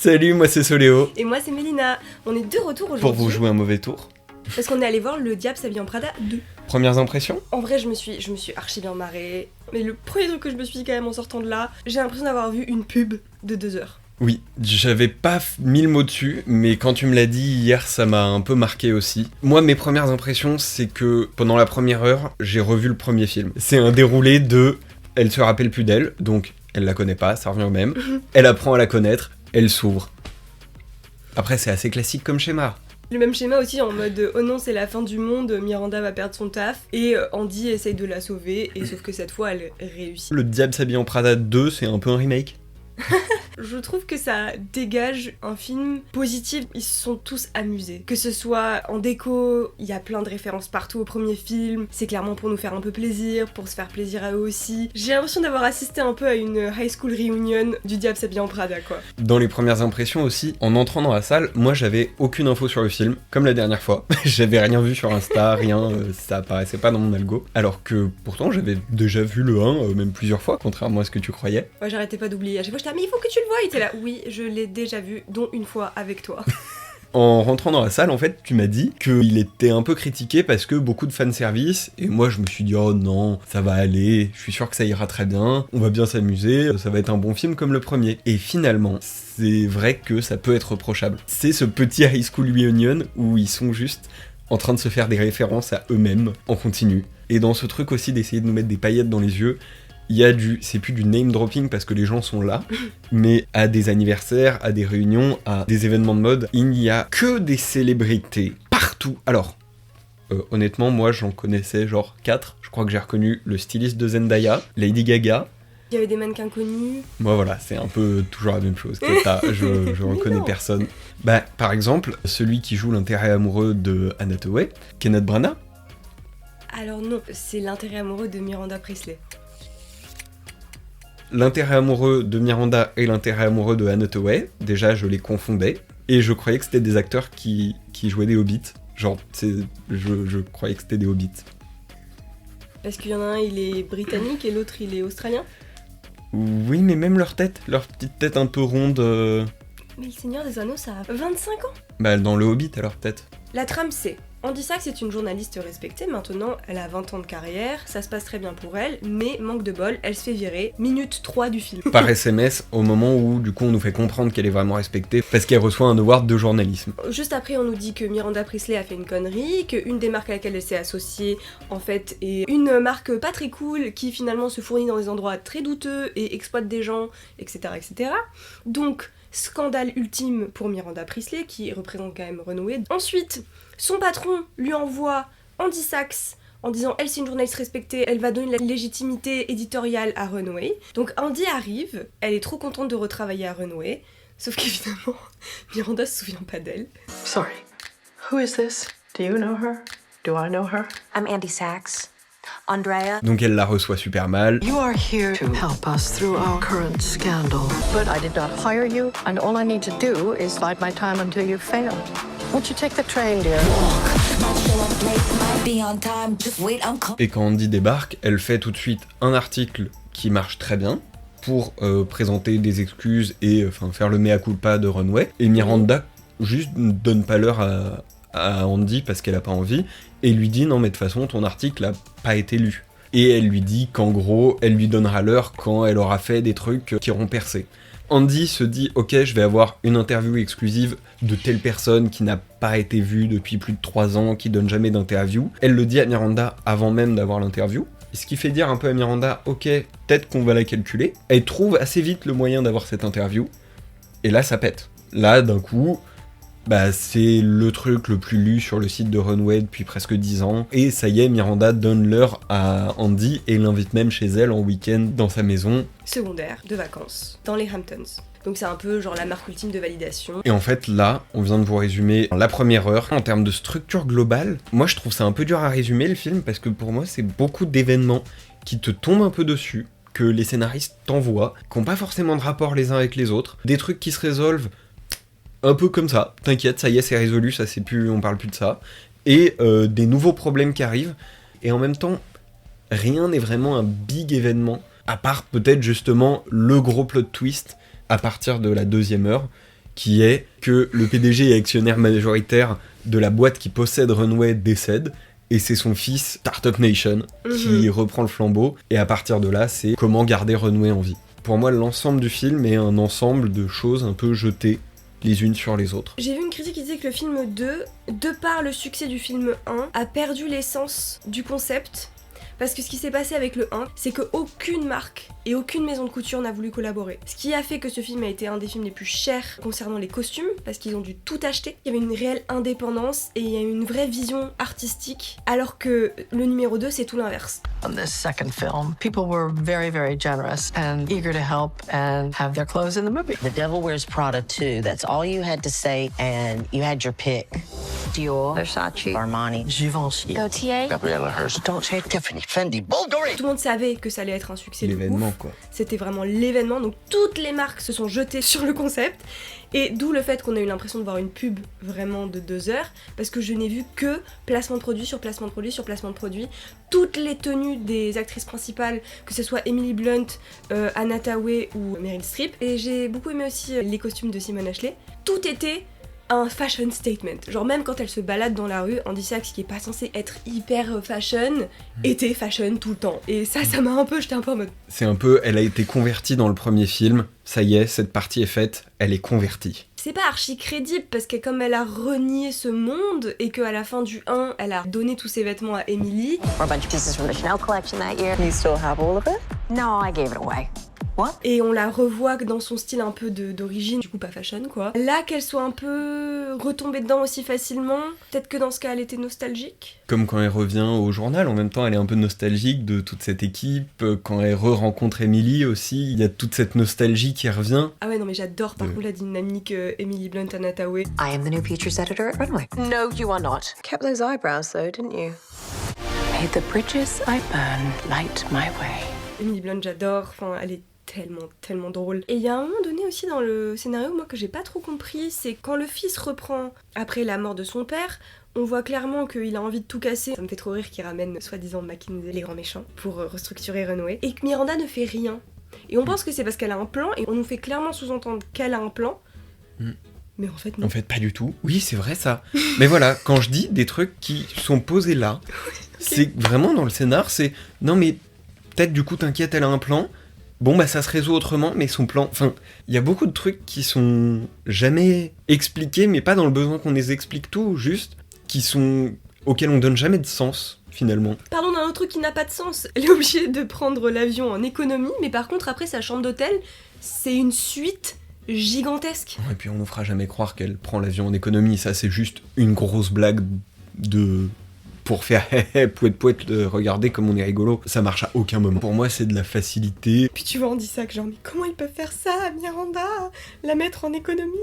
Salut, moi c'est Soléo. Et moi c'est Mélina. On est de retour aujourd'hui. Pour vous jouer un mauvais tour. Parce qu'on est allé voir Le Diable s'habille en Prada 2. Premières impressions ? En vrai, je me suis archi bien marrée. Mais le premier truc que je me suis dit quand même en sortant de là, j'ai l'impression d'avoir vu une pub de 2 heures. Oui, j'avais pas mis le mot dessus, mais quand tu me l'as dit hier, ça m'a un peu marqué aussi. Moi, mes premières impressions, c'est que pendant la première heure, j'ai revu le premier film. C'est un déroulé de... Elle se rappelle plus d'elle, donc elle la connaît pas, ça revient au même. Elle apprend à la connaître, elle s'ouvre. Après, c'est assez classique comme schéma. Le même schéma aussi en mode oh non c'est la fin du monde, Miranda va perdre son taf et Andy essaye de la sauver et sauf que cette fois elle réussit. Le Diable s'habille en Prada 2, c'est un peu un remake. Je trouve que ça dégage un film positif, ils se sont tous amusés. Que ce soit en déco, il y a plein de références partout au premier film, c'est clairement pour nous faire un peu plaisir, pour se faire plaisir à eux aussi. J'ai l'impression d'avoir assisté un peu à une high school reunion du Diable s'habille en Prada quoi. Dans les premières impressions aussi, en entrant dans la salle, moi j'avais aucune info sur le film, comme la dernière fois. J'avais rien vu sur Insta, rien, ça apparaissait pas dans mon algo. Alors que pourtant j'avais déjà vu le 1, même plusieurs fois, contrairement à ce que tu croyais. Ouais, j'arrêtais pas d'oublier, à chaque fois j'étais mais il faut que tu le vois, il était là, oui, je l'ai déjà vu, dont une fois avec toi. En rentrant dans la salle, en fait, tu m'as dit qu'il était un peu critiqué parce que beaucoup de fanservice, et moi je me suis dit oh non, ça va aller, je suis sûr que ça ira très bien, on va bien s'amuser, ça va être un bon film comme le premier. Et finalement, c'est vrai que ça peut être reprochable. C'est ce petit high school reunion où ils sont juste en train de se faire des références à eux-mêmes en continu. Et dans ce truc aussi d'essayer de nous mettre des paillettes dans les yeux, il y a c'est plus du name dropping parce que les gens sont là, mais à des anniversaires, à des réunions, à des événements de mode, il n'y a que des célébrités partout. Alors, honnêtement, moi j'en connaissais genre 4. Je crois que j'ai reconnu le styliste de Zendaya, Lady Gaga. Il y avait des mannequins connus. Moi voilà, c'est un peu toujours la même chose. Je reconnais personne. Bah, par exemple, celui qui joue l'intérêt amoureux de Anne Hathaway, Kenneth Branagh. Alors non, c'est l'intérêt amoureux de Miranda Priestly. L'intérêt amoureux de Miranda et l'intérêt amoureux de Anne Hathaway, déjà je les confondais, et je croyais que c'était des acteurs qui jouaient des hobbits. Genre, je croyais que c'était des hobbits. Parce qu'il y en a un, il est britannique et l'autre, il est australien. Oui, mais même leur petite tête un peu ronde... Mais le Seigneur des Anneaux, ça a 25 ans. Bah, dans le Hobbit, alors peut-être. La trame, c'est... Andy Sachs est une journaliste respectée, maintenant elle a 20 ans de carrière, ça se passe très bien pour elle, mais manque de bol, elle se fait virer, minute 3 du film. Par SMS, au moment où du coup on nous fait comprendre qu'elle est vraiment respectée, parce qu'elle reçoit un award de journalisme. Juste après on nous dit que Miranda Priestly a fait une connerie, qu'une des marques à laquelle elle s'est associée, en fait, est une marque pas très cool, qui finalement se fournit dans des endroits très douteux et exploite des gens, etc. etc. Donc, scandale ultime pour Miranda Priestly, qui représente quand même Runway. Ensuite, son patron lui envoie Andy Sachs en disant elle c'est une journaliste respectée, elle va donner la légitimité éditoriale à Runway. Donc Andy arrive, elle est trop contente de retravailler à Runway, sauf qu'évidemment Miranda se souvient pas d'elle. Sorry, who is this? Do you know her? Do I know her? I'm Andy Sachs. Andrea. Donc elle la reçoit super mal. You are here to help us through our current scandal. But I did not hire you, and all I need to do is bide my time until you fail. Won't you take the train, dear? Et quand Andy débarque, elle fait tout de suite un article qui marche très bien pour présenter des excuses et faire le mea culpa de Runway. Et Miranda juste ne donne pas l'heure à Andy parce qu'elle a pas envie et lui dit non mais de toute façon ton article a pas été lu. Et elle lui dit qu'en gros elle lui donnera l'heure quand elle aura fait des trucs qui auront percé. Andy se dit ok je vais avoir une interview exclusive de telle personne qui n'a pas été vue depuis plus de 3 ans, qui donne jamais d'interview. Elle le dit à Miranda avant même d'avoir l'interview. Ce qui fait dire un peu à Miranda ok peut-être qu'on va la calculer. Elle trouve assez vite le moyen d'avoir cette interview. Et là ça pète. Là d'un coup... Bah, c'est le truc le plus lu sur le site de Runway depuis presque 10 ans. Et ça y est, Miranda donne l'heure à Andy et l'invite même chez elle en week-end dans sa maison. Secondaire, de vacances, dans les Hamptons. Donc c'est un peu genre la marque ultime de validation. Et en fait, là, on vient de vous résumer la première heure. En termes de structure globale, moi je trouve ça un peu dur à résumer le film parce que pour moi, c'est beaucoup d'événements qui te tombent un peu dessus, que les scénaristes t'envoient, qui n'ont pas forcément de rapport les uns avec les autres. Des trucs qui se résolvent un peu comme ça, t'inquiète, ça y est, c'est résolu, ça c'est plus, on parle plus de ça. Et des nouveaux problèmes qui arrivent. Et en même temps, rien n'est vraiment un big événement, à part peut-être justement le gros plot twist à partir de la 2e heure, qui est que le PDG et actionnaire majoritaire de la boîte qui possède Runway décède, et c'est son fils, Startup Nation, qui reprend le flambeau, et à partir de là, c'est comment garder Runway en vie. Pour moi, l'ensemble du film est un ensemble de choses un peu jetées les unes sur les autres. J'ai vu une critique qui disait que le film 2, de par le succès du film 1, a perdu l'essence du concept. Parce que ce qui s'est passé avec le 1, c'est qu'aucune marque et aucune maison de couture n'a voulu collaborer. Ce qui a fait que ce film a été un des films les plus chers concernant les costumes, parce qu'ils ont dû tout acheter. Il y avait une réelle indépendance et il y a une vraie vision artistique, alors que le numéro 2, c'est tout l'inverse. On this second film, people were very, very generous and eager to help and have their clothes in the movie. The Devil Wears Prada 2, that's all you had to say, and you had your pick. Dior, Versace, Armani, Givenchy, Gaultier. Gabriela Hearst, Dolce, Tiffany, Fendi, Bulgari. Tout le monde savait que ça allait être un succès de L'événement, ouf. quoi. C'était vraiment l'événement, donc toutes les marques se sont jetées sur le concept, et d'où le fait qu'on a eu l'impression de voir une pub vraiment de 2 heures, parce que je n'ai vu que placement de produit sur placement de produit sur placement de produit. Toutes les tenues des actrices principales, que ce soit Emily Blunt, Anna Thaoué ou Meryl Streep, et j'ai beaucoup aimé aussi les costumes de Simone Ashley. Tout était un fashion statement. Genre même quand elle se balade dans la rue, Andy Sachs, qui est pas censé être hyper fashion, était fashion tout le temps. Et ça m'a un peu, j'étais un peu en mode... C'est un peu, elle a été convertie dans le premier film, ça y est, cette partie est faite, elle est convertie. C'est pas archi crédible parce que comme elle a renié ce monde et qu'à la fin du 1, elle a donné tous ses vêtements à Emily. Or a bunch of pieces from the Chanel collection that year. You still have all of it? No, I gave it away. Et on la revoit dans son style un peu d'origine, du coup pas fashion quoi. Là qu'elle soit un peu retombée dedans aussi facilement, peut-être que dans ce cas elle était nostalgique. Comme quand elle revient au journal, en même temps elle est un peu nostalgique de toute cette équipe. Quand elle rencontre Emily aussi, il y a toute cette nostalgie qui revient. Ah ouais non mais j'adore par contre la dynamique Emily Blunt, Anna Thaoué. I am the new features editor at Runway. No, you are not. Kept those eyebrows though, didn't you? May the bridges I burn light my way. Emily Blunt j'adore, enfin elle est tellement drôle. Et il y a un moment donné aussi dans le scénario, moi que j'ai pas trop compris, c'est quand le fils reprend après la mort de son père, on voit clairement qu'il a envie de tout casser. Ça me fait trop rire qu'il ramène soi-disant McKinsey, les grands méchants, pour restructurer Runway. Et que Miranda ne fait rien. Et on pense que c'est parce qu'elle a un plan, et on nous fait clairement sous-entendre qu'elle a un plan. Mais en fait non. En fait pas du tout. Oui c'est vrai ça. Mais voilà, quand je dis des trucs qui sont posés là, c'est vraiment dans le scénar, c'est... Non mais peut-être du coup t'inquiète, elle a un plan. Bon bah ça se résout autrement, mais son plan... Enfin, il y a beaucoup de trucs qui sont jamais expliqués, mais pas dans le besoin qu'on les explique tout, juste, auxquels on donne jamais de sens, finalement. Parlons d'un autre truc qui n'a pas de sens. Elle est obligée de prendre l'avion en économie, mais par contre après sa chambre d'hôtel, c'est une suite gigantesque. Et puis on nous fera jamais croire qu'elle prend l'avion en économie, ça c'est juste une grosse blague pour faire pouet, regardez comme on est rigolo, ça marche à aucun moment. Pour moi, c'est de la facilité. Puis tu vois, on dit ça que genre, mais comment ils peuvent faire ça à Miranda, la mettre en économie?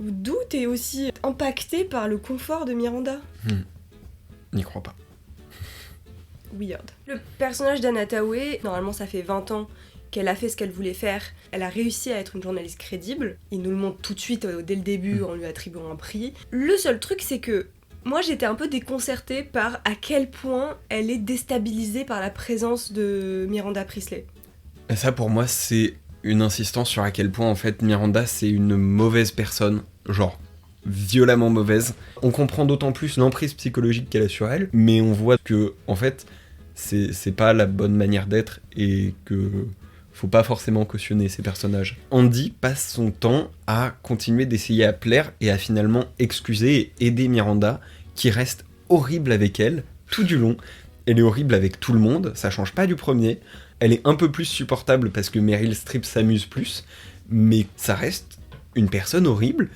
D'où t'es aussi impacté par le confort de Miranda? N'y crois pas. Weird. Le personnage d'Anna Thaoué, normalement ça fait 20 ans qu'elle a fait ce qu'elle voulait faire, elle a réussi à être une journaliste crédible, il nous le montre tout de suite dès le début en lui attribuant un prix. Le seul truc c'est que moi j'étais un peu déconcertée par à quel point elle est déstabilisée par la présence de Miranda Priestly. Et ça pour moi c'est une insistance sur à quel point en fait Miranda c'est une mauvaise personne, genre violemment mauvaise. On comprend d'autant plus l'emprise psychologique qu'elle a sur elle, mais on voit que en fait c'est pas la bonne manière d'être et que faut pas forcément cautionner ces personnages. Andy passe son temps à continuer d'essayer à plaire et à finalement excuser et aider Miranda, qui reste horrible avec elle tout du long. Elle est horrible avec tout le monde, ça change pas du premier. Elle est un peu plus supportable parce que Meryl Streep s'amuse plus, mais ça reste une personne horrible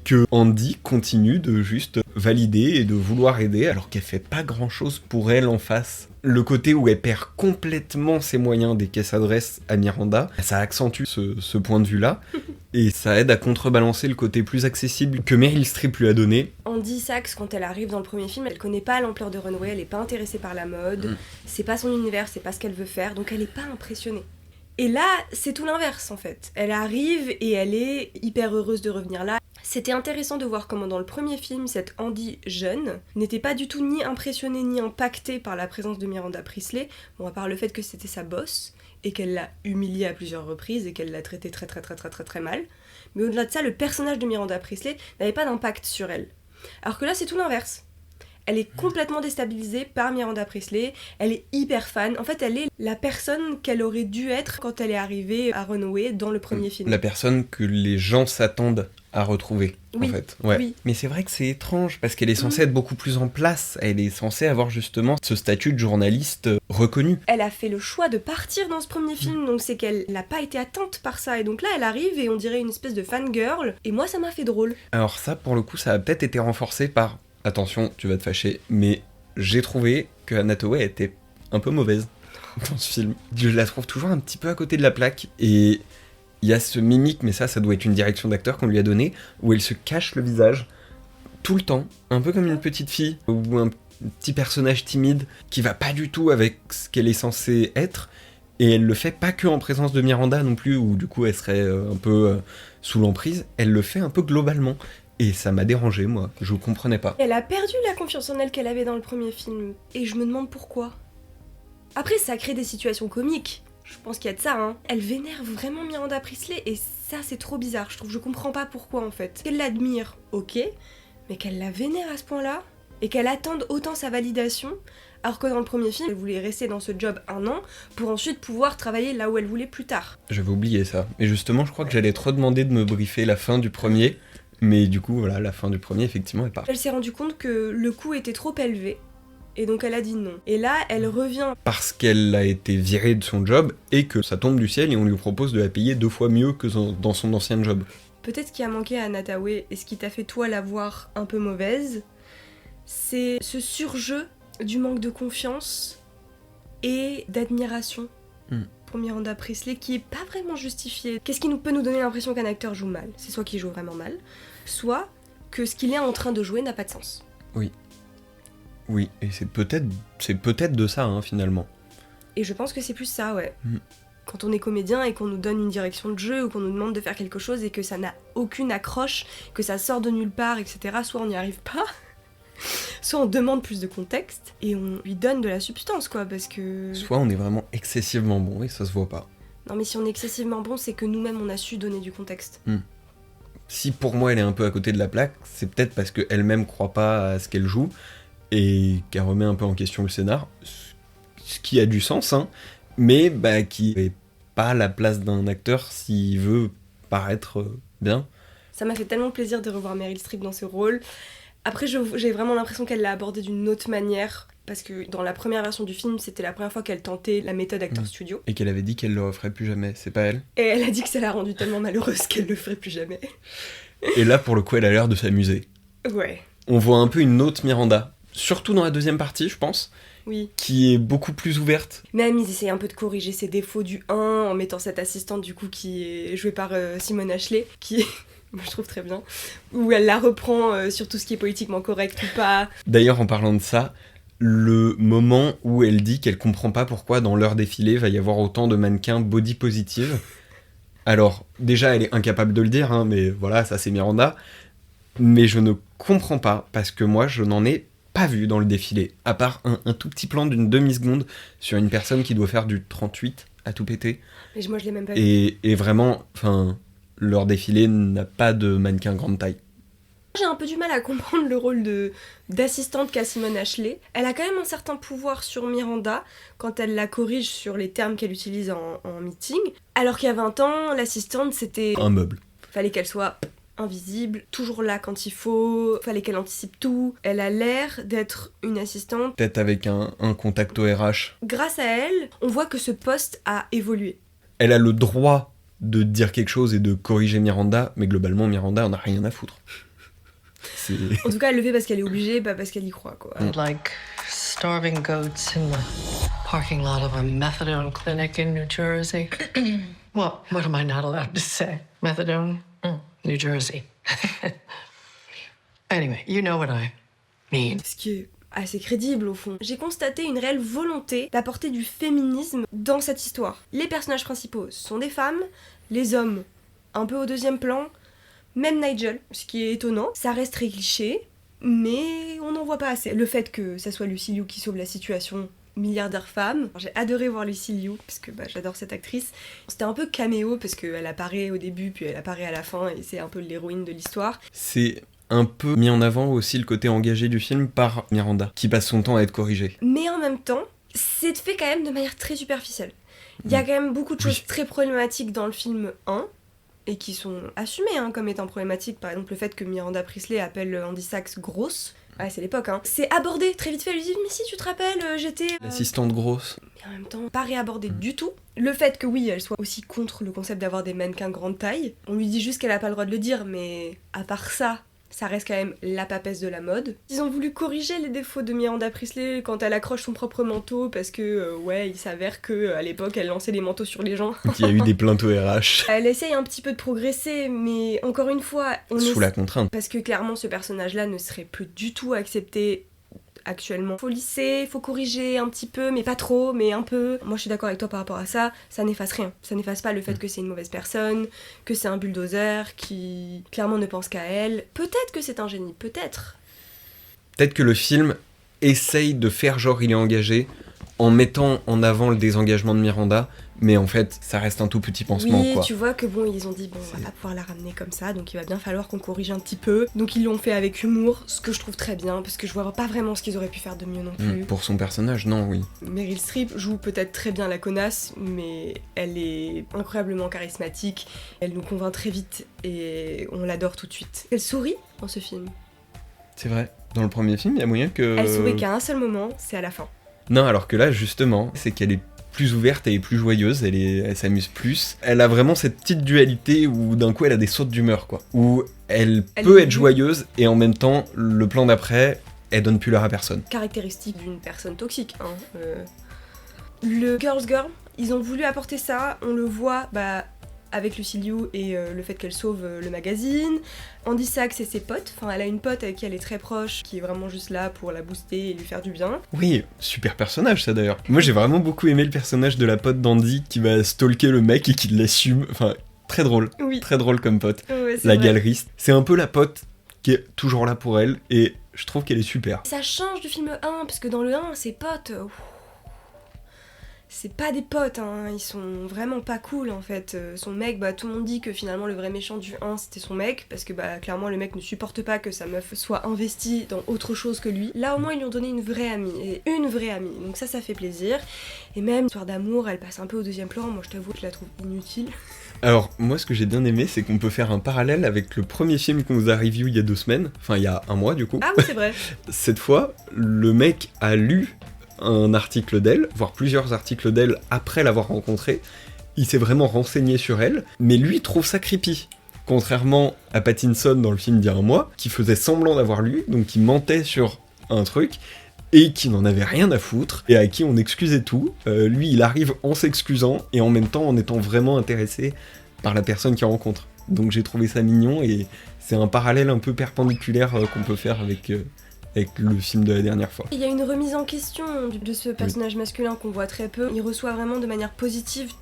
que Andy continue de juste valider et de vouloir aider alors qu'elle fait pas grand chose pour elle en face. Le côté où elle perd complètement ses moyens dès qu'elle s'adresse à Miranda, ça accentue ce point de vue-là, et ça aide à contrebalancer le côté plus accessible que Meryl Streep lui a donné. Andy Sachs, quand elle arrive dans le premier film, elle connaît pas l'ampleur de Runway, elle est pas intéressée par la mode, c'est pas son univers, c'est pas ce qu'elle veut faire, donc elle est pas impressionnée. Et là, c'est tout l'inverse en fait. Elle arrive et elle est hyper heureuse de revenir là. C'était intéressant de voir comment dans le premier film, cette Andy jeune n'était pas du tout ni impressionnée ni impactée par la présence de Miranda Priestly, bon à part le fait que c'était sa boss, et qu'elle l'a humiliée à plusieurs reprises et qu'elle l'a traitée très mal. Mais au-delà de ça, le personnage de Miranda Priestly n'avait pas d'impact sur elle. Alors que là, c'est tout l'inverse. Elle est complètement déstabilisée par Miranda Priestly, elle est hyper fan. En fait, elle est la personne qu'elle aurait dû être quand elle est arrivée à Runaway dans le premier film. La personne que les gens s'attendent à retrouver, oui, en fait. Ouais. Oui. Mais c'est vrai que c'est étrange, parce qu'elle est censée être beaucoup plus en place. Elle est censée avoir justement ce statut de journaliste reconnu. Elle a fait le choix de partir dans ce premier film, donc c'est qu'elle n'a pas été atteinte par ça. Et donc là, elle arrive et on dirait une espèce de fangirl. Et moi, ça m'a fait drôle. Alors ça, pour le coup, ça a peut-être été renforcé par... Attention, tu vas te fâcher, mais j'ai trouvé que Anne Hathaway était un peu mauvaise dans ce film. Je la trouve toujours un petit peu à côté de la plaque, et il y a ce mimique, mais ça doit être une direction d'acteur qu'on lui a donnée, où elle se cache le visage tout le temps, un peu comme une petite fille, ou un petit personnage timide, qui va pas du tout avec ce qu'elle est censée être, et elle le fait pas que en présence de Miranda non plus, où du coup elle serait un peu sous l'emprise, elle le fait un peu globalement. Et ça m'a dérangé, moi. Je comprenais pas. Elle a perdu la confiance en elle qu'elle avait dans le premier film. Et je me demande pourquoi. Après, ça crée des situations comiques. Je pense qu'il y a de ça, hein. Elle vénère vraiment Miranda Priestly et ça, c'est trop bizarre. Je comprends pas pourquoi, en fait. Qu'elle l'admire, ok. Mais qu'elle la vénère à ce point-là et qu'elle attende autant sa validation, alors que dans le premier film, elle voulait rester dans ce job 1 an pour ensuite pouvoir travailler là où elle voulait plus tard. J'avais oublié ça. Et justement, je crois que j'allais te redemander de me briefer la fin du premier. Mais du coup, voilà, la fin du premier, effectivement, elle part. Elle s'est rendue compte que le coût était trop élevé, et donc elle a dit non. Et là, elle revient. Parce qu'elle a été virée de son job, et que ça tombe du ciel, et on lui propose de la payer 2 fois mieux que dans son ancien job. Peut-être ce qui a manqué à Anne Hathaway, et ce qui t'a fait toi la voir un peu mauvaise, c'est ce surjeu du manque de confiance et d'admiration pour Miranda Priestly, qui est pas vraiment justifié. Qu'est-ce qui peut nous donner l'impression qu'un acteur joue mal ? C'est soit qu'il joue vraiment mal, soit que ce qu'il est en train de jouer n'a pas de sens. Oui, et c'est peut-être de ça, hein, finalement. Et je pense que c'est plus ça, ouais. Quand on est comédien et qu'on nous donne une direction de jeu ou qu'on nous demande de faire quelque chose et que ça n'a aucune accroche, que ça sort de nulle part, etc., soit on n'y arrive pas, soit on demande plus de contexte et on lui donne de la substance, quoi, parce que... Soit on est vraiment excessivement bon et ça se voit pas. Non, mais si on est excessivement bon, c'est que nous-mêmes on a su donner du contexte. Si pour moi elle est un peu à côté de la plaque, c'est peut-être parce qu'elle-même croit pas à ce qu'elle joue et qu'elle remet un peu en question le scénar, ce qui a du sens, hein, mais qui n'est pas la place d'un acteur s'il veut paraître bien. Ça m'a fait tellement plaisir de revoir Meryl Streep dans ce rôle. Après, j'ai vraiment l'impression qu'elle l'a abordé d'une autre manière, parce que dans la première version du film, c'était la première fois qu'elle tentait la méthode acteur studio. Et qu'elle avait dit qu'elle le referait plus jamais, c'est pas elle ? Et elle a dit que ça l'a rendue tellement malheureuse qu'elle le ferait plus jamais. Et là, pour le coup, elle a l'air de s'amuser. Ouais. On voit un peu une autre Miranda, surtout dans la deuxième partie, je pense. Oui. Qui est beaucoup plus ouverte. Même ils essayent un peu de corriger ses défauts du 1 en mettant cette assistante du coup qui est jouée par Simone Ashley, qui est... Moi, je trouve très bien, où elle la reprend sur tout ce qui est politiquement correct ou pas. D'ailleurs, en parlant de ça, le moment où elle dit qu'elle comprend pas pourquoi dans leur défilé va y avoir autant de mannequins body positive. Alors, déjà, elle est incapable de le dire, hein, mais voilà, ça c'est Miranda. Mais je ne comprends pas, parce que moi, je n'en ai pas vu dans le défilé, à part un tout petit plan d'une demi-seconde sur une personne qui doit faire du 38 à tout péter. Et moi, je l'ai même pas vu. Et vraiment, enfin... Leur défilé n'a pas de mannequin grande taille. J'ai un peu du mal à comprendre le rôle d'assistante qu'a Simone Ashley. Elle a quand même un certain pouvoir sur Miranda quand elle la corrige sur les termes qu'elle utilise en meeting. Alors qu'il y a 20 ans, l'assistante c'était... un meuble. Fallait qu'elle soit invisible, toujours là quand il faut, fallait qu'elle anticipe tout. Elle a l'air d'être une assistante. Peut-être avec un contact au RH. Grâce à elle, on voit que ce poste a évolué. Elle a le droit de dire quelque chose et de corriger Miranda, mais globalement Miranda en a rien à foutre. En tout cas, elle le fait parce qu'elle est obligée, pas parce qu'elle y croit, quoi. Like starving goats in the parking lot of a methadone clinic in New Jersey. What am I not allowed to say? Methadone? New Jersey. Anyway, you know what I mean. Ce qui est assez crédible au fond. J'ai constaté une réelle volonté d'apporter du féminisme dans cette histoire. Les personnages principaux sont des femmes, les hommes un peu au deuxième plan, Même Nigel, ce qui est étonnant, ça reste très cliché, mais on n'en voit pas assez. Le fait que ça soit Lucy Liu qui sauve la situation, milliardaire femme. J'ai adoré voir Lucy Liu, parce que j'adore cette actrice. C'était un peu caméo, parce qu'elle apparaît au début, puis elle apparaît à la fin, et c'est un peu l'héroïne de l'histoire. C'est un peu mis en avant aussi le côté engagé du film par Miranda, qui passe son temps à être corrigée. Mais en même temps, c'est fait quand même de manière très superficielle. Il y a quand même beaucoup de choses très problématiques dans le film 1, et qui sont assumées comme étant problématiques. Par exemple, le fait que Miranda Priestley appelle Andy Sachs grosse. Ouais, c'est l'époque, C'est abordé très vite fait. Elle lui dit, mais si, tu te rappelles, j'étais... L'assistante grosse. Mais en même temps, pas réabordé du tout. Le fait que oui, elle soit aussi contre le concept d'avoir des mannequins grande taille. On lui dit juste qu'elle a pas le droit de le dire, mais à part ça... Ça reste quand même la papesse de la mode. Ils ont voulu corriger les défauts de Miranda Priestley quand elle accroche son propre manteau parce que, il s'avère qu'à l'époque, elle lançait les manteaux sur les gens. Il y a eu des plaintes au RH. Elle essaye un petit peu de progresser, mais encore une fois... Sous la contrainte. Parce que clairement, ce personnage-là ne serait plus du tout accepté actuellement. Faut lisser, faut corriger un petit peu, mais pas trop, mais un peu. Moi je suis d'accord avec toi par rapport à ça, ça n'efface rien. Ça n'efface pas le fait que c'est une mauvaise personne, que c'est un bulldozer qui clairement ne pense qu'à elle. Peut-être que c'est un génie, peut-être. Peut-être que le film essaye de faire genre il est engagé en mettant en avant le désengagement de Miranda, mais en fait ça reste un tout petit pansement. Oui, quoi. tu vois que ils ont dit on va pas pouvoir la ramener comme ça, donc il va bien falloir qu'on corrige un petit peu. Donc ils l'ont fait avec humour, ce que je trouve très bien, parce que je vois pas vraiment ce qu'ils auraient pu faire de mieux non plus. Pour son personnage, non, oui. Meryl Streep joue peut-être très bien la connasse, mais elle est incroyablement charismatique, elle nous convainc très vite et on l'adore tout de suite. Elle sourit dans ce film. C'est vrai, dans le premier film, il y a moyen que... Elle sourit qu'à un seul moment, c'est à la fin. Non, alors que là, justement, c'est qu'elle est plus ouverte, elle est plus joyeuse, elle s'amuse plus. Elle a vraiment cette petite dualité où d'un coup elle a des sautes d'humeur, quoi. Où elle peut être joyeuse et en même temps, le plan d'après, elle donne plus l'heure à personne. Caractéristique d'une personne toxique, Le Girls Girl, ils ont voulu apporter ça, on le voit, avec Lucy Liu et le fait qu'elle sauve le magazine. Andy Sachs et ses potes, elle a une pote avec qui elle est très proche, qui est vraiment juste là pour la booster et lui faire du bien. Oui, super personnage ça d'ailleurs. Moi j'ai vraiment beaucoup aimé le personnage de la pote d'Andy qui va stalker le mec et qui l'assume. Très drôle. Oui. Très drôle comme pote. Ouais, la galeriste. C'est un peu la pote qui est toujours là pour elle et je trouve qu'elle est super. Ça change du film 1, parce que dans le 1, ses potes... c'est pas des potes, ils sont vraiment pas cool en fait. Son mec, tout le monde dit que finalement le vrai méchant du 1 c'était son mec, parce que clairement le mec ne supporte pas que sa meuf soit investie dans autre chose que lui. Là au moins ils lui ont donné une vraie amie, donc ça fait plaisir. Et même l'histoire d'amour, elle passe un peu au deuxième plan, moi je t'avoue que je la trouve inutile. Alors moi ce que j'ai bien aimé c'est qu'on peut faire un parallèle avec le premier film qu'on nous a review il y a 2 semaines, il y a 1 mois du coup. Ah oui c'est vrai. Cette fois, le mec a lu un article d'elle, voire plusieurs articles d'elle après l'avoir rencontrée. Il s'est vraiment renseigné sur elle, mais lui trouve ça creepy. Contrairement à Pattinson dans le film d'il y a 1 mois, qui faisait semblant d'avoir lu, donc qui mentait sur un truc, et qui n'en avait rien à foutre, et à qui on excusait tout. Lui, il arrive en s'excusant, et en même temps en étant vraiment intéressé par la personne qu'il rencontre. Donc j'ai trouvé ça mignon, et c'est un parallèle un peu perpendiculaire qu'on peut faire avec le film de la dernière fois. Il y a une remise en question de ce personnage masculin qu'on voit très peu. Il reçoit vraiment de manière positive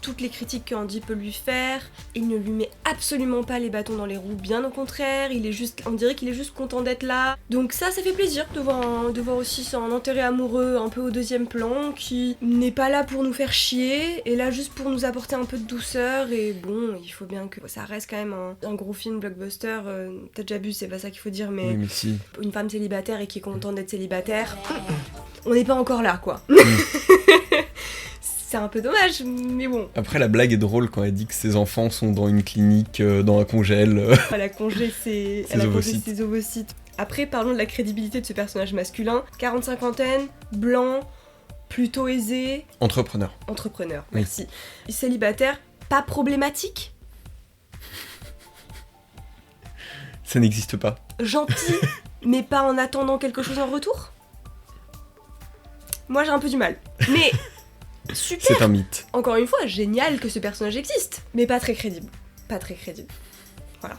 toutes les critiques que Andy peut lui faire. Il ne lui met absolument pas les bâtons dans les roues, bien au contraire. On dirait qu'il est juste content d'être là. Donc ça fait plaisir de voir aussi un intérêt amoureux un peu au deuxième plan, qui n'est pas là pour nous faire chier, et là juste pour nous apporter un peu de douceur. Et bon, il faut bien que ça reste quand même un gros film blockbuster. Peut-être j'abuse, c'est pas ça qu'il faut dire, mais, oui, mais si. Une femme célibataire et qui est contente d'être célibataire, on n'est pas encore là, quoi. C'est un peu dommage, mais bon. Après, la blague est drôle quand elle dit que ses enfants sont dans une clinique, dans un congèle. Elle a congé ses ovocytes. Après, parlons de la crédibilité de ce personnage masculin. 40-50, blanc, plutôt aisé. Entrepreneur, merci. Oui. Célibataire, pas problématique. Ça n'existe pas. Gentil, mais pas en attendant quelque chose en retour. Moi, j'ai un peu du mal. Mais... super. C'est un mythe. Encore une fois, génial que ce personnage existe, mais pas très crédible. Voilà.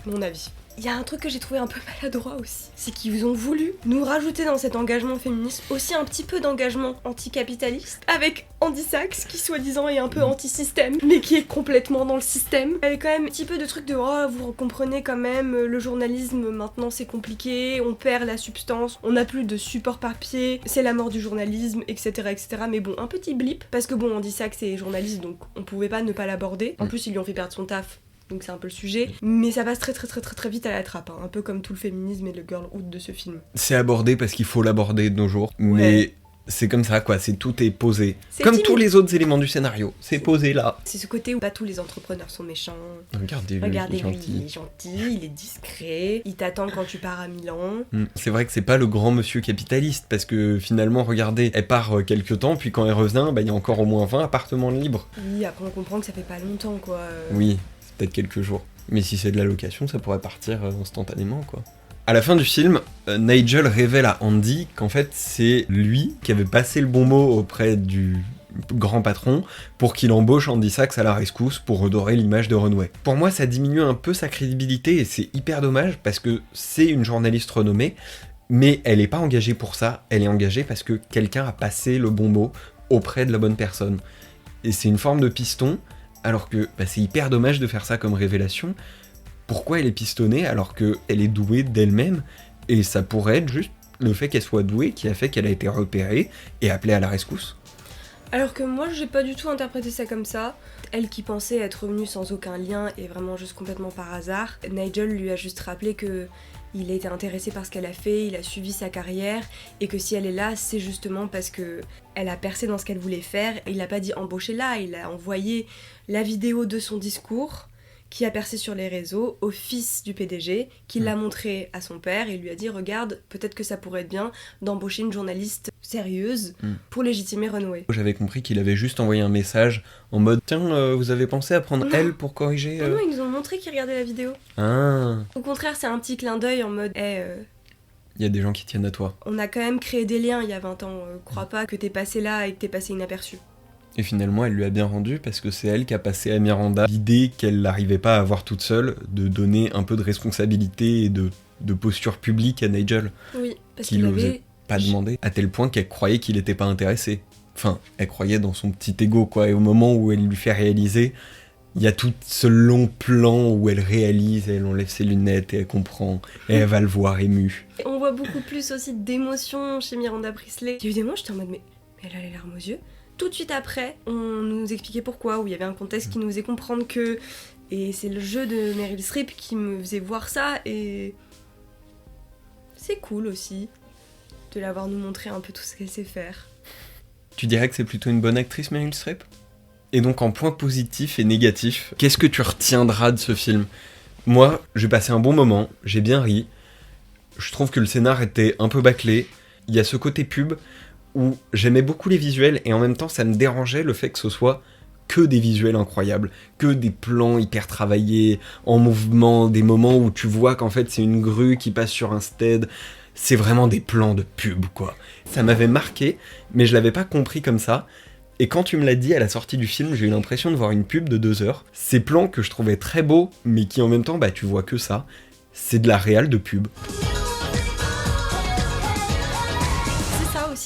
Mon avis. Il y a un truc que j'ai trouvé un peu maladroit aussi, c'est qu'ils ont voulu nous rajouter dans cet engagement féministe aussi un petit peu d'engagement anticapitaliste, avec Andy Sachs qui soi-disant est un peu anti-système, mais qui est complètement dans le système. Elle est quand même un petit peu de trucs de oh vous comprenez quand même, le journalisme maintenant c'est compliqué, on perd la substance, on n'a plus de support papier, c'est la mort du journalisme, etc. etc. Mais bon, un petit blip, parce que bon, Andy Sachs est journaliste donc on pouvait pas ne pas l'aborder. En plus ils lui ont fait perdre son taf. Donc c'est un peu le sujet, mais ça passe très vite à la trappe, hein, un peu comme tout le féminisme et le girlhood de ce film. C'est abordé parce qu'il faut l'aborder de nos jours, mais c'est comme ça quoi, tout est posé. Comme timide. tous les autres éléments du scénario, c'est posé là. C'est ce côté où pas tous les entrepreneurs sont méchants. Regardez-lui, il est gentil. Il est gentil, il est discret, il t'attend quand tu pars à Milan. C'est vrai que c'est pas le grand monsieur capitaliste, parce que finalement, regardez, elle part quelques temps, puis quand elle revient, il y a encore au moins 20 appartements libres. Oui, après on comprend que ça fait pas longtemps quoi. Oui, c'est peut-être quelques jours. Mais si c'est de la location, ça pourrait partir instantanément quoi. À la fin du film, Nigel révèle à Andy qu'en fait c'est lui qui avait passé le bon mot auprès du grand patron pour qu'il embauche Andy Sachs à la rescousse pour redorer l'image de Runway. Pour moi ça diminue un peu sa crédibilité et c'est hyper dommage parce que c'est une journaliste renommée, mais elle est pas engagée pour ça, elle est engagée parce que quelqu'un a passé le bon mot auprès de la bonne personne. Et c'est une forme de piston, alors que c'est hyper dommage de faire ça comme révélation. Pourquoi elle est pistonnée alors qu'elle est douée d'elle-même, et ça pourrait être juste le fait qu'elle soit douée qui a fait qu'elle a été repérée et appelée à la rescousse. Alors que moi j'ai pas du tout interprété ça comme ça. Elle qui pensait être revenue sans aucun lien et vraiment juste complètement par hasard, Nigel lui a juste rappelé que il a été intéressé par ce qu'elle a fait, il a suivi sa carrière et que si elle est là c'est justement parce que elle a percé dans ce qu'elle voulait faire. Il a pas dit embauchez-la, il a envoyé la vidéo de son discours qui a percé sur les réseaux au fils du PDG, qui l'a montré à son père et lui a dit regarde, peut-être que ça pourrait être bien d'embaucher une journaliste sérieuse pour légitimer Runway. J'avais compris qu'il avait juste envoyé un message en mode tiens, vous avez pensé à prendre elle pour corriger Non, ils nous ont montré qu'ils regardaient la vidéo. Ah. Au contraire, c'est un petit clin d'œil en mode Il y a des gens qui tiennent à toi. On a quand même créé des liens il y a 20 ans, crois pas que t'es passé là et que t'es passé inaperçu. Et finalement, elle lui a bien rendu parce que c'est elle qui a passé à Miranda l'idée qu'elle n'arrivait pas à avoir toute seule, de donner un peu de responsabilité et de posture publique à Nigel. Oui, parce qu'il qu'il n'osait avait... pas demander, à tel point qu'elle croyait qu'il n'était pas intéressé. Enfin, elle croyait dans son petit ego, quoi. Et au moment où elle lui fait réaliser, il y a tout ce long plan où elle réalise, elle enlève ses lunettes et elle comprend, et elle va le voir émue. On voit beaucoup plus aussi d'émotions chez Miranda Priestly. Il y a eu des moments, j'étais en mode mais elle a les larmes aux yeux. Tout de suite après, on nous expliquait pourquoi, où il y avait un contexte qui nous faisait comprendre que... Et c'est le jeu de Meryl Streep qui me faisait voir ça, et... C'est cool aussi de l'avoir nous montré un peu tout ce qu'elle sait faire. Tu dirais que c'est plutôt une bonne actrice, Meryl Streep ? Et donc en point positif et négatif, qu'est-ce que tu retiendras de ce film ? Moi, j'ai passé un bon moment, j'ai bien ri. Je trouve que le scénar était un peu bâclé. Il y a ce côté pub où j'aimais beaucoup les visuels et en même temps ça me dérangeait le fait que ce soit que des visuels incroyables, que des plans hyper travaillés, en mouvement, des moments où tu vois qu'en fait c'est une grue qui passe sur un stead. C'est vraiment des plans de pub quoi. Ça m'avait marqué, mais je l'avais pas compris comme ça. Et quand tu me l'as dit à la sortie du film, j'ai eu l'impression de voir une pub de 2 heures. Ces plans que je trouvais très beaux, mais qui en même temps, tu vois que ça, c'est de la réal de pub.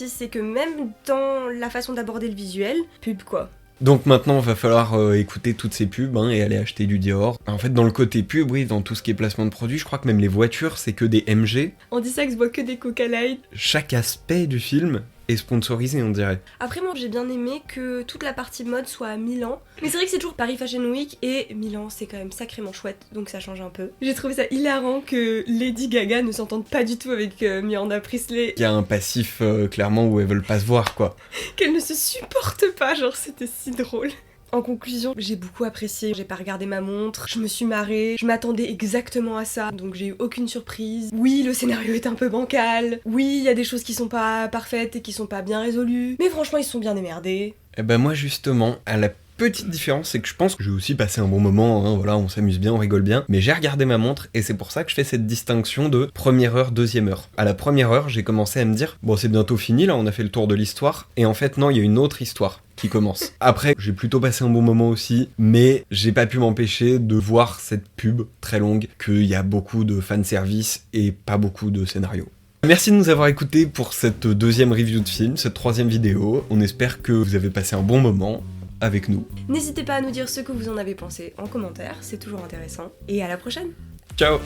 C'est que même dans la façon d'aborder le visuel, pub quoi. Donc maintenant, il va falloir écouter toutes ces pubs et aller acheter du Dior. En fait, dans le côté pub, oui, dans tout ce qui est placement de produits, je crois que même les voitures, c'est que des MG. On dit ça que je vois que des Coca Light. Chaque aspect du film est sponsorisé, on dirait. Après, moi, j'ai bien aimé que toute la partie mode soit à Milan. Mais c'est vrai que c'est toujours Paris Fashion Week et Milan, c'est quand même sacrément chouette, donc ça change un peu. J'ai trouvé ça hilarant que Lady Gaga ne s'entende pas du tout avec Miranda Priestly. Il y a un passif, clairement, où elles veulent pas se voir, quoi. Qu'elles ne se supportent pas, genre, c'était si drôle. En conclusion, j'ai beaucoup apprécié, j'ai pas regardé ma montre, je me suis marrée, je m'attendais exactement à ça, donc j'ai eu aucune surprise. Oui, le scénario est un peu bancal, oui, il y a des choses qui sont pas parfaites et qui sont pas bien résolues, mais franchement ils sont bien démerdés. Et moi justement, à la petite différence, c'est que je pense que j'ai aussi passé un bon moment, hein, voilà, on s'amuse bien, on rigole bien, mais j'ai regardé ma montre et c'est pour ça que je fais cette distinction de première heure, deuxième heure. À la première heure, j'ai commencé à me dire, bon c'est bientôt fini là, on a fait le tour de l'histoire, et en fait non, il y a une autre histoire qui commence. Après, j'ai plutôt passé un bon moment aussi, mais j'ai pas pu m'empêcher de voir cette pub très longue, qu'il y a beaucoup de fanservice et pas beaucoup de scénario. Merci de nous avoir écoutés pour cette deuxième review de film, cette troisième vidéo. On espère que vous avez passé un bon moment avec nous. N'hésitez pas à nous dire ce que vous en avez pensé en commentaire, c'est toujours intéressant. Et à la prochaine. Ciao!